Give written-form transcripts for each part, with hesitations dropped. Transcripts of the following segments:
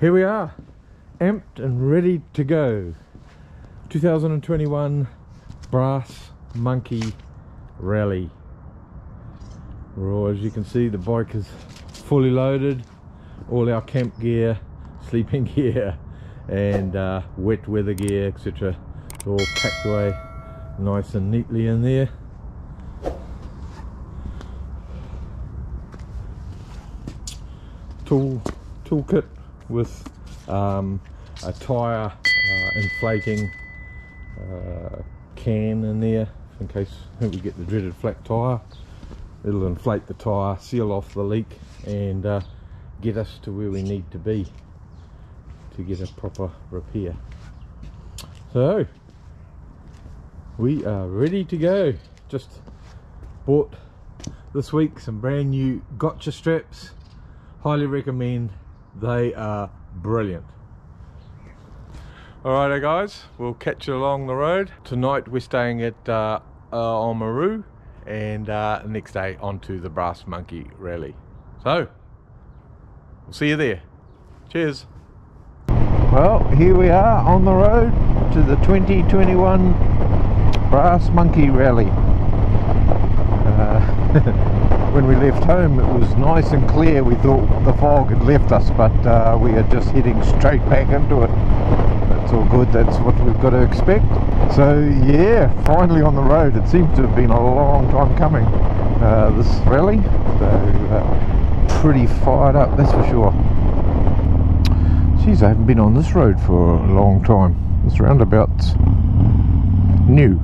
Here we are, amped and ready to go. 2021 Brass Monkey Rally. Well, as you can see, the bike is fully loaded. All our camp gear, sleeping gear, and wet weather gear, etc. It's all packed away nice and neatly in there. Toolkit with a tyre inflating can in there in case we get the dreaded flat tyre. It'll inflate the tyre, seal off the leak, and get us to where we need to be to get a proper repair. So we are ready to go. Just bought this week some brand new gotcha straps. Highly recommend. They are brilliant. Alrighty guys, we'll catch you along the road. Tonight we're staying at Oamaru, and next day onto the Brass Monkey Rally. So we'll see you there. Cheers. Well, here we are on the road to the 2021 Brass Monkey Rally. When we left home it was nice and clear. We thought the fog had left us, but we are just heading straight back into it. That's all good, that's what we've got to expect. So yeah, finally on the road. It seems to have been a long time coming, this rally. So pretty fired up, that's for sure. Geez, I haven't been on this road for a long time. This roundabout's new.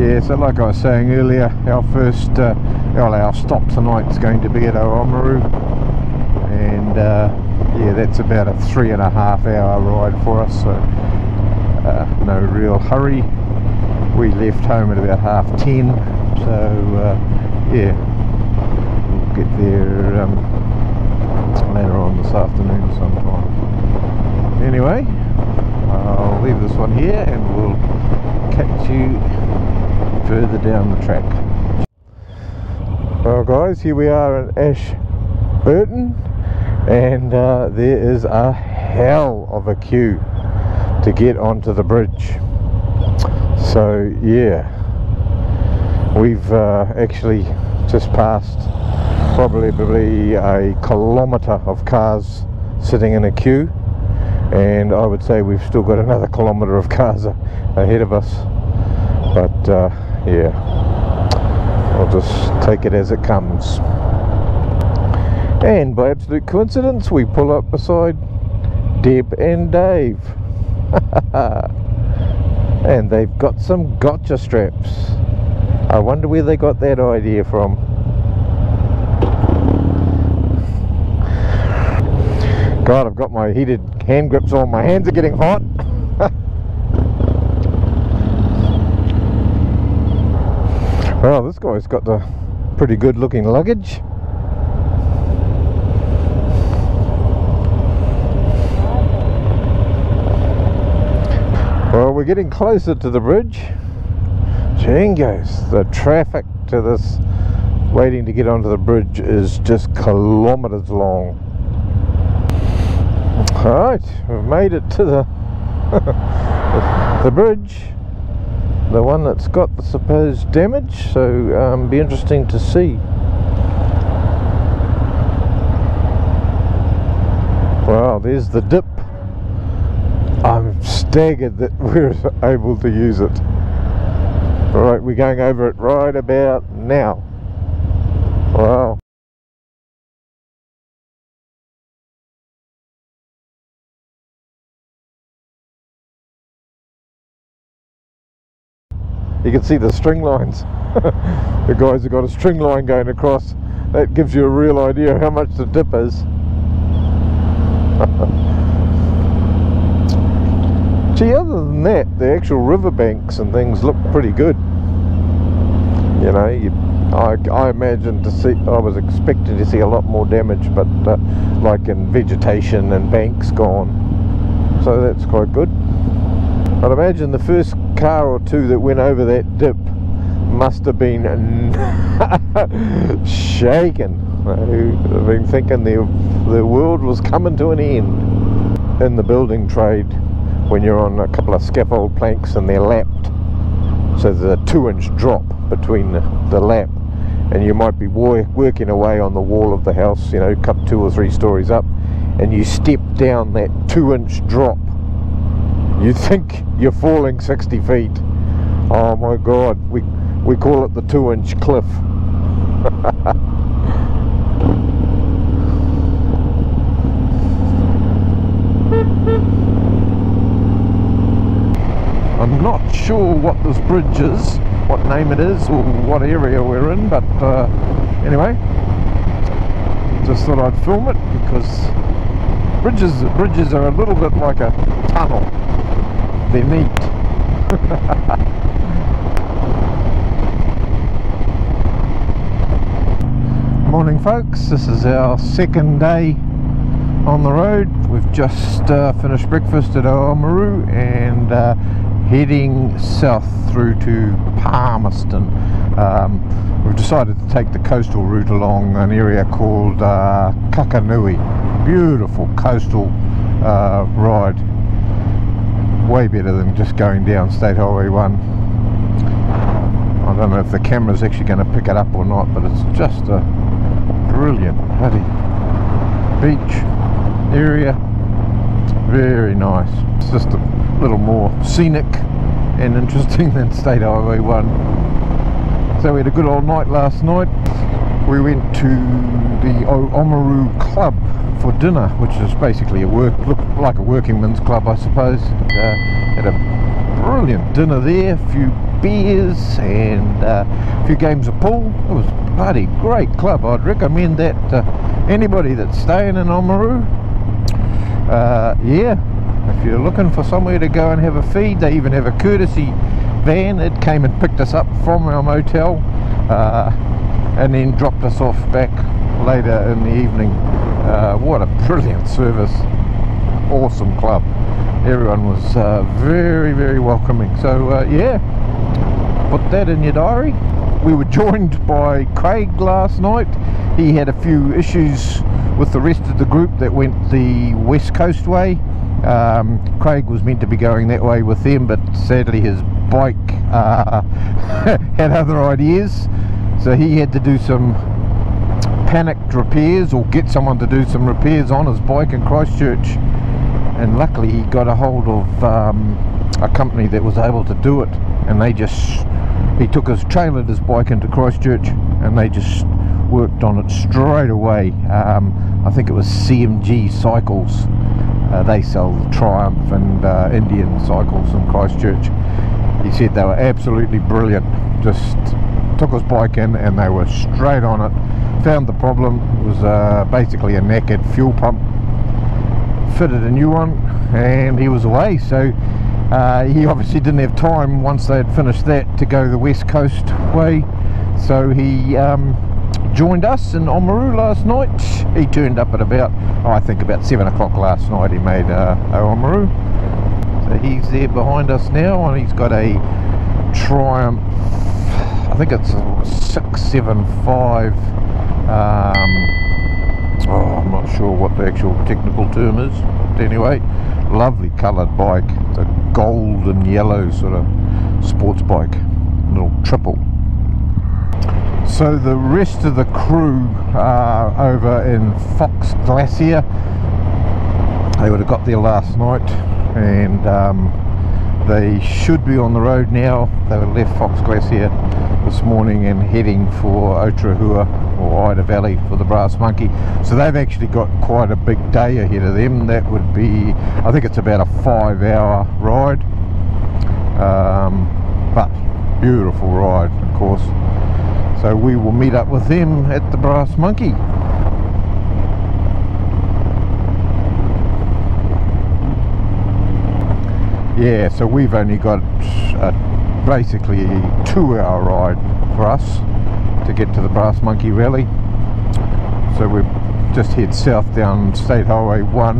Yeah, so like I was saying earlier, our first, our stop tonight is going to be at Oamaru, and yeah, that's about a 3.5 hour ride for us, so no real hurry. We left home at about 10:30, so yeah, we'll get there later on this afternoon sometime. Anyway, I'll leave this one here and we'll catch you further down the track. Well guys, here we are in Ashburton, and there is a hell of a queue to get onto the bridge. So yeah, we've actually just passed probably a kilometre of cars sitting in a queue, and I would say we've still got another kilometre of cars ahead of us, but yeah, I'll just take it as it comes. And by absolute coincidence we pull up beside Deb and Dave. And they've got some gotcha straps. I wonder where they got that idea from. God, I've got my heated hand grips on, my hands are getting hot. Well, this guy's got the pretty good looking luggage. Well, we're getting closer to the bridge. Jingos, the traffic to this, waiting to get onto the bridge, is just kilometres long. Alright, we've made it to the the bridge. The one that's got the supposed damage, so be interesting to see. Wow, there's the dip. I'm staggered that we're able to use it. Right, we're going over it right about now. Wow. You can see the string lines. The guys have got a string line going across. That gives you a real idea of how much the dip is. Gee, other than that, the actual riverbanks and things look pretty good. You know, I imagine to see, I was expecting to see a lot more damage, but like in vegetation and banks gone. So that's quite good. I'd imagine the first car or two that went over that dip, must have been shaken. I've been thinking the world was coming to an end. In the building trade, when you're on a couple of scaffold planks and they're lapped, so there's a 2-inch drop between the lap, and you might be working away on the wall of the house, you know, 2 or 3 stories up, and you step down that 2-inch drop. You think you're falling 60 feet. Oh my God, we call it the 2-inch cliff. I'm not sure what this bridge is, what name it is, or what area we're in, but anyway, just thought I'd film it because bridges are a little bit like a tunnel. They're neat. Morning folks, this is our second day on the road. We've just finished breakfast at Oamaru and heading south through to Palmerston. We've decided to take the coastal route along an area called Kakanui. Beautiful coastal ride, way better than just going down State Highway 1. I don't know if the camera's actually going to pick it up or not, but it's just a brilliant bloody beach area, very nice. It's just a little more scenic and interesting than State Highway 1. So we had a good old night last night. We went to the Oamaru Club for dinner, which is basically looked like a working men's club, I suppose. Had a brilliant dinner there, a few beers and a few games of pool. It was a bloody great club. I'd recommend that to anybody that's staying in Oamaru. Yeah, if you're looking for somewhere to go and have a feed, they even have a courtesy van. It came and picked us up from our motel and then dropped us off back later in the evening. What a brilliant service, awesome club. Everyone was very, very welcoming. So yeah, put that in your diary. We were joined by Craig last night. He had a few issues with the rest of the group that went the West Coast way. Craig was meant to be going that way with them, but sadly his bike had other ideas, so he had to do some panicked repairs or get someone to do some repairs on his bike in Christchurch, and luckily he got a hold of a company that was able to do it, and he took his trailered his bike into Christchurch and they just worked on it straight away. I think it was CMG Cycles. They sell the Triumph and Indian cycles in Christchurch. He said they were absolutely brilliant. Just took his bike in and they were straight on it. Found the problem. It was basically a knackered fuel pump. Fitted a new one and he was away. So he obviously didn't have time once they had finished that to go the West Coast way. So he joined us in Oamaru last night. He turned up at about, I think about 7 o'clock last night. He made Oamaru. So he's there behind us now, and he's got a Triumph, I think it's a 675. I'm not sure what the actual technical term is. But anyway, lovely coloured bike. It's a gold and yellow sort of sports bike, little triple. So the rest of the crew are over in Fox Glacier. They would have got there last night, and they should be on the road now. They would have left Fox Glacier this morning and heading for Oturehua or Ida Valley for the Brass Monkey. So they've actually got quite a big day ahead of them. That would be, I think it's about a 5-hour ride, but beautiful ride, of course. So we will meet up with them at the Brass Monkey. Yeah, so we've only got basically a 2-hour ride for us to get to the Brass Monkey Rally. So we just head south down State Highway 1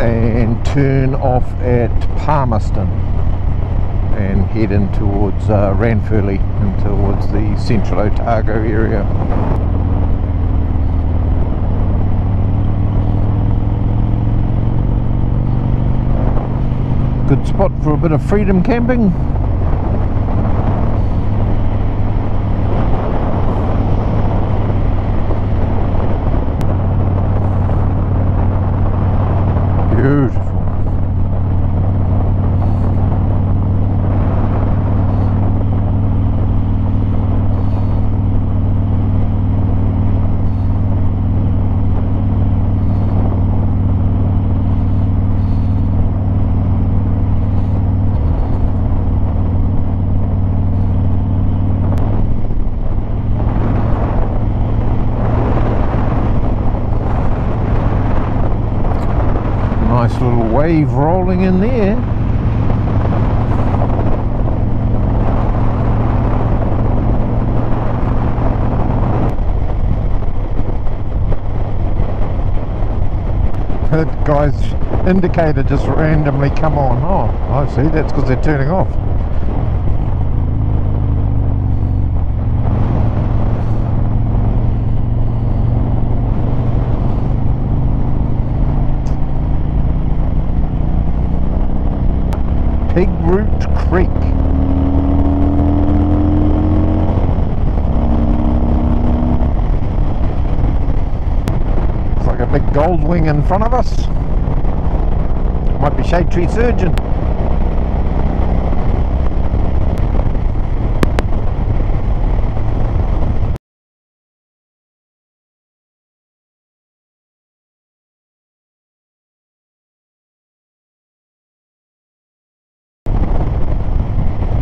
and turn off at Palmerston. and head in towards Ranfurly and towards the Central Otago area. Good spot for a bit of freedom camping. Beautiful. Nice little wave rolling in there. That guy's indicator just randomly come on. Oh, I see, that's because they're turning off. Pig Root Creek. It's like a big gold wing in front of us. Might be shade tree surgeon.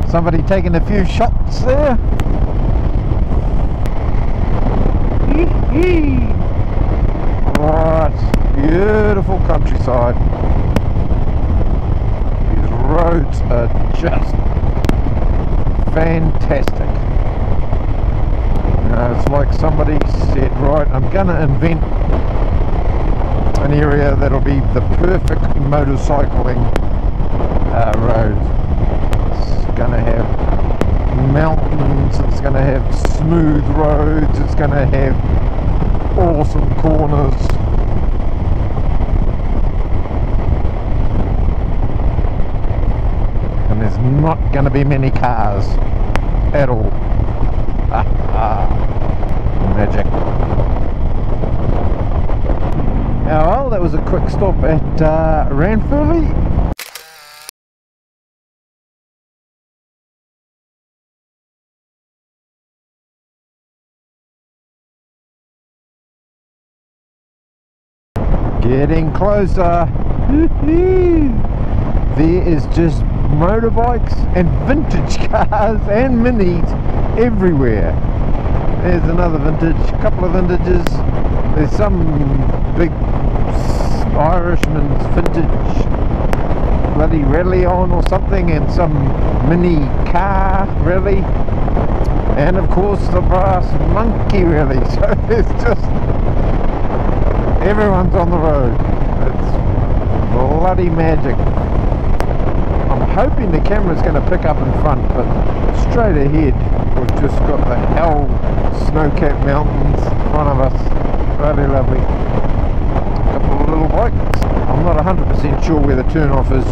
Somebody taking a few shots there. Right, beautiful countryside. These roads are just fantastic. It's like somebody said, right, I'm gonna invent an area that'll be the perfect motorcycling road. Gonna have mountains, it's gonna have smooth roads, it's gonna have awesome corners. And there's not gonna be many cars at all. Magic. Now, well, that was a quick stop at Ranfurly. Getting closer. There is just motorbikes and vintage cars and minis everywhere. There's another vintage, a couple of vintages. There's some big Irishman's vintage bloody rally on or something, and some mini car rally, and of course the brass monkey rally. So there's just everyone's on the road. It's bloody magic. I'm hoping the camera's going to pick up in front, but straight ahead we've just got the hell snow-capped mountains in front of us. Bloody lovely. A couple of little bikes. I'm not 100% sure where the turn-off is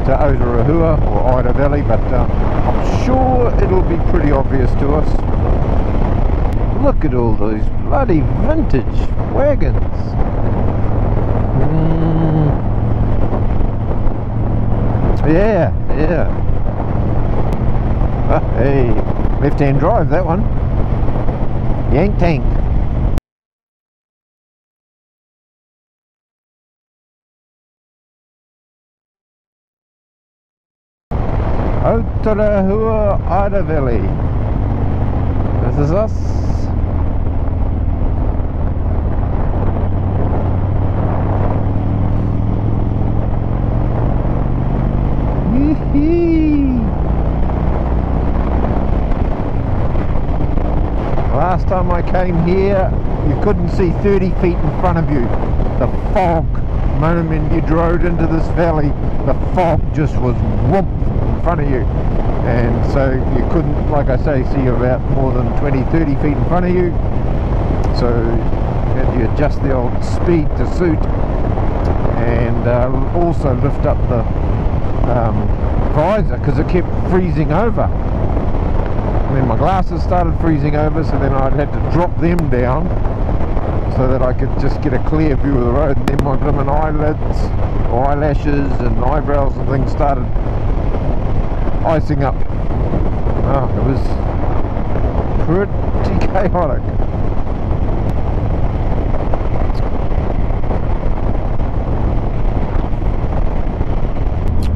to Oturehua or Ida Valley, but I'm sure it'll be pretty obvious to us. Look at all those bloody vintage wagons. Yeah. Hey, left-hand drive, that one. Yank tank. Oturehua, Ida Valley. This is us. Last time I came here, you couldn't see 30 feet in front of you. The fog, the moment you drove into this valley, the fog just was whoomp in front of you, and so you couldn't, like I say, see about more than 20-30 feet in front of you, so you had to adjust the old speed to suit, and also lift up the visor because it kept freezing over. And then my glasses started freezing over, so then I'd had to drop them down so that I could just get a clear view of the road, and then my blooming eyelids, eyelashes and eyebrows and things started icing up. Oh, it was pretty chaotic.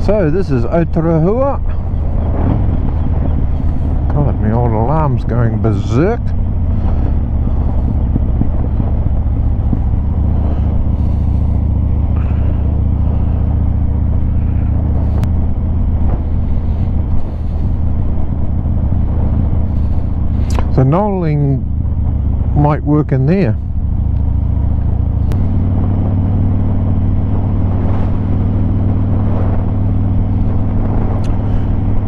So this is Oturehua. God, my old alarm's going berserk. So knolling might work in there.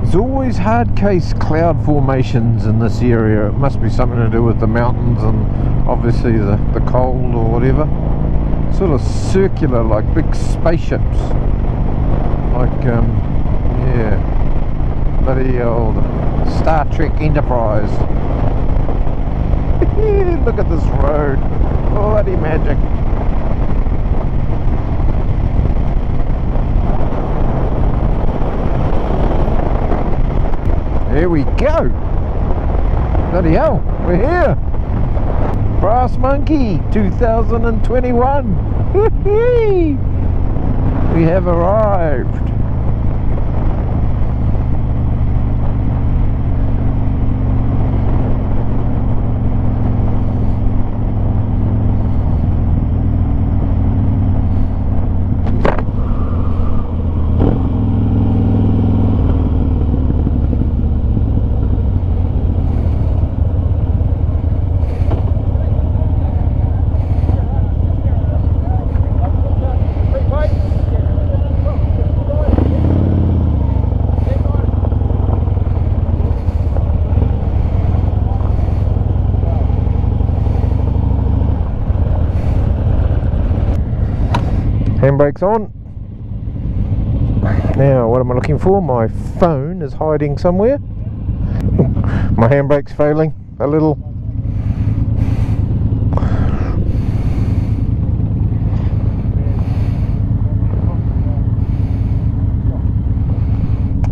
There's always hard case cloud formations in this area. It must be something to do with the mountains and obviously the cold or whatever. Sort of circular, like big spaceships. Like, yeah, bloody old Star Trek Enterprise. Look at this road. Bloody magic. There we go. Bloody hell, we're here. Brass Monkey 2021. We have arrived. Handbrake's on. Now what am I looking for? My phone is hiding somewhere. My handbrake's failing a little.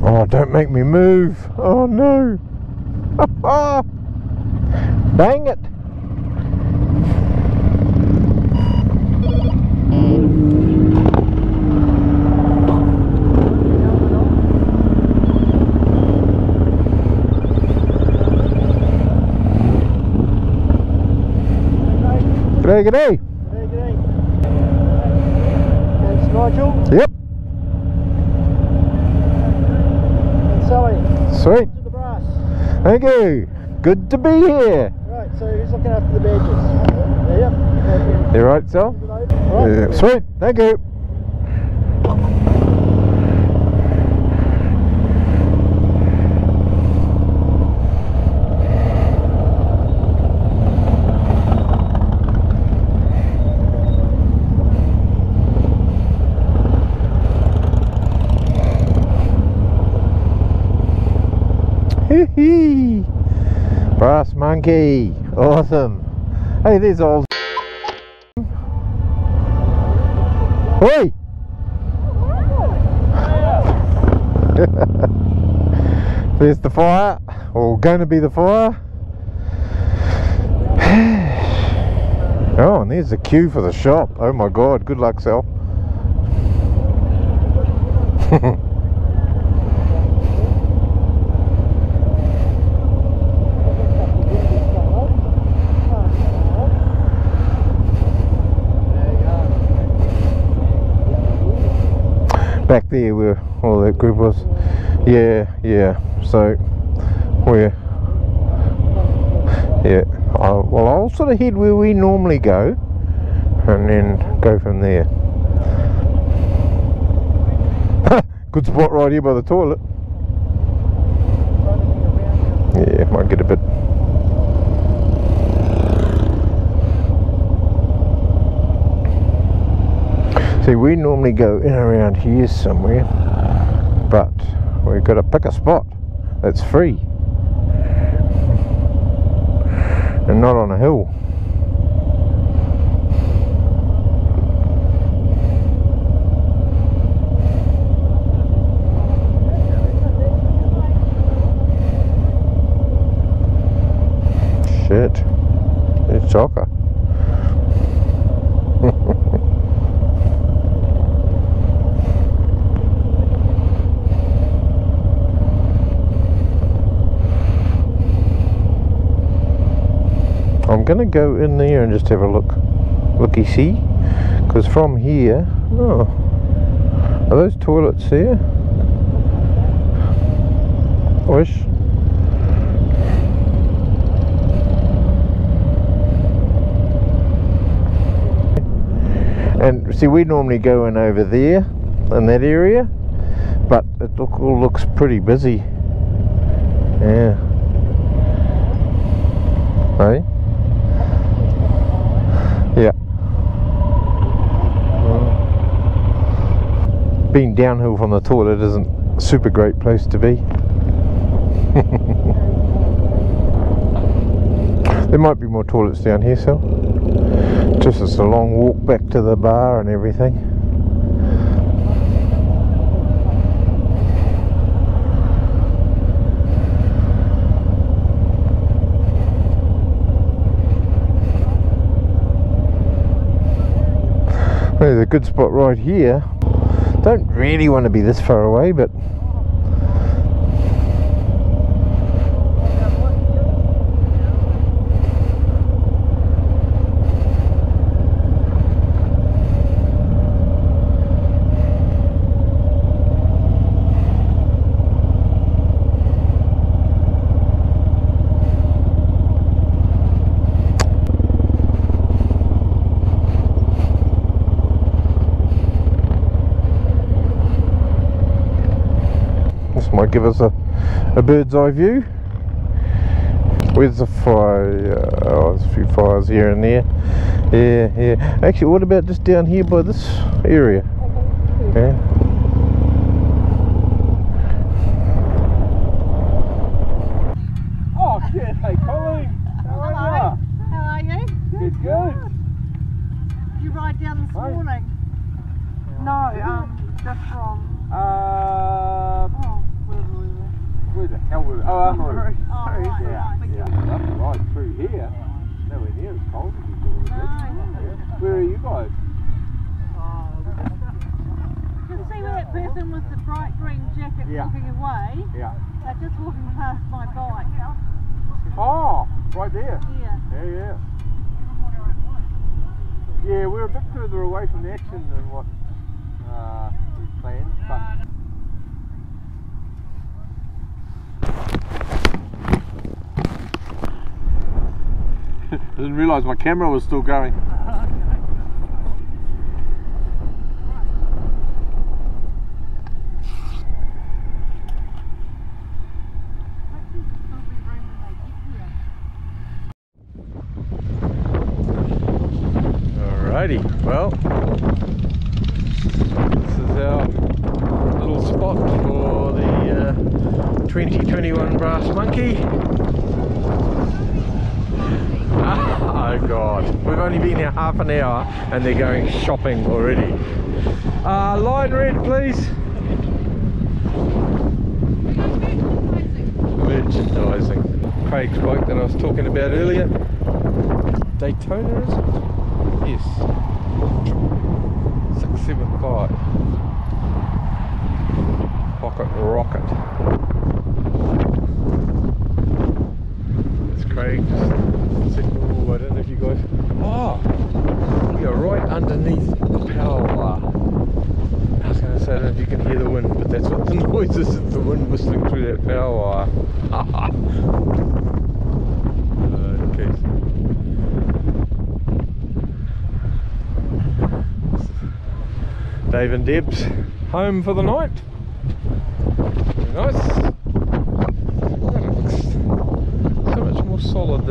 Oh, don't make me move. Oh no. Dang it. G'day, g'day. G'day, g'day. It's Nigel. Yep. And Sally. Sweet. To the brass. Thank you. Good to be here. Right, so who's looking after the badges? Yep. You right, Sal? Right. Yeah. Sweet. Thank you. Brass Monkey, awesome. Hey, there's old. Oi! There's the fire, or going to be the fire. Oh, and there's the queue for the shop. Oh my god, good luck, Sal. Back there where all that group was. Yeah, so we're well, I'll sort of head where we normally go and then go from there. Good spot right here by the toilet. Yeah, might get a bit. See, we normally go in around here somewhere, but we've got to pick a spot that's free and not on a hill. Shit, it's soccer. I'm gonna go in there and just have a looky see, because from here, oh, are those toilets there? Wish. And see, we normally go in over there in that area, but it all looks pretty busy. Yeah. Hey? Yeah. Being downhill from the toilet isn't a super great place to be. There might be more toilets down here, so just it's a long walk back to the bar and everything. There's a good spot right here. Don't really want to be this far away, but might give us a bird's eye view. Where's the fire? Oh, there's a few fires here and there. Yeah. Actually, what about just down here by this area? Yeah. Oh shit, hey Colleen! How are you? How are you? Good. You ride down this morning? No, just from... where the hell were we? Oh, Oamaru. Oh, right, Yeah. That's right through here. Nowhere near as cold as you thought it would be. Where are you guys? You can see where that person with the bright green jacket walking away? Yeah. They're just walking past my bike. Oh, right there. Yeah. Yeah, we're a bit further away from the action than what we planned, but I didn't realise my camera was still going. Alrighty, well, this is our little spot for the 2021 Brass Monkey. Oh god, we've only been here half an hour and they're going shopping already. Line red please. Merchandising. Craig's bike that I was talking about earlier. Daytona, is it? Yes. 675. Pocket rocket. It's Craig just said, oh, I don't know if you guys... Oh! We are right underneath the power wire. I was going to say, I don't know if you can hear the wind, but that's what the noise is. It's the wind whistling through that power wire. Okay. Dave and Deb's home for the night. Very nice.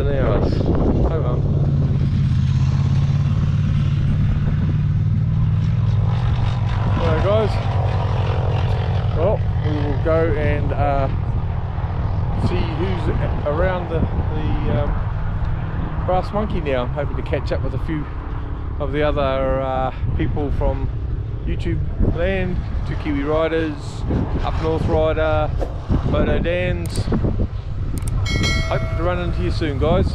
than ours. Oh well. Alright guys, well we will go and see who's around the Brass Monkey now. I'm hoping to catch up with a few of the other people from YouTube land, Two Kiwi Riders, Up North Rider, Moto Dans. Hope to run into you soon guys.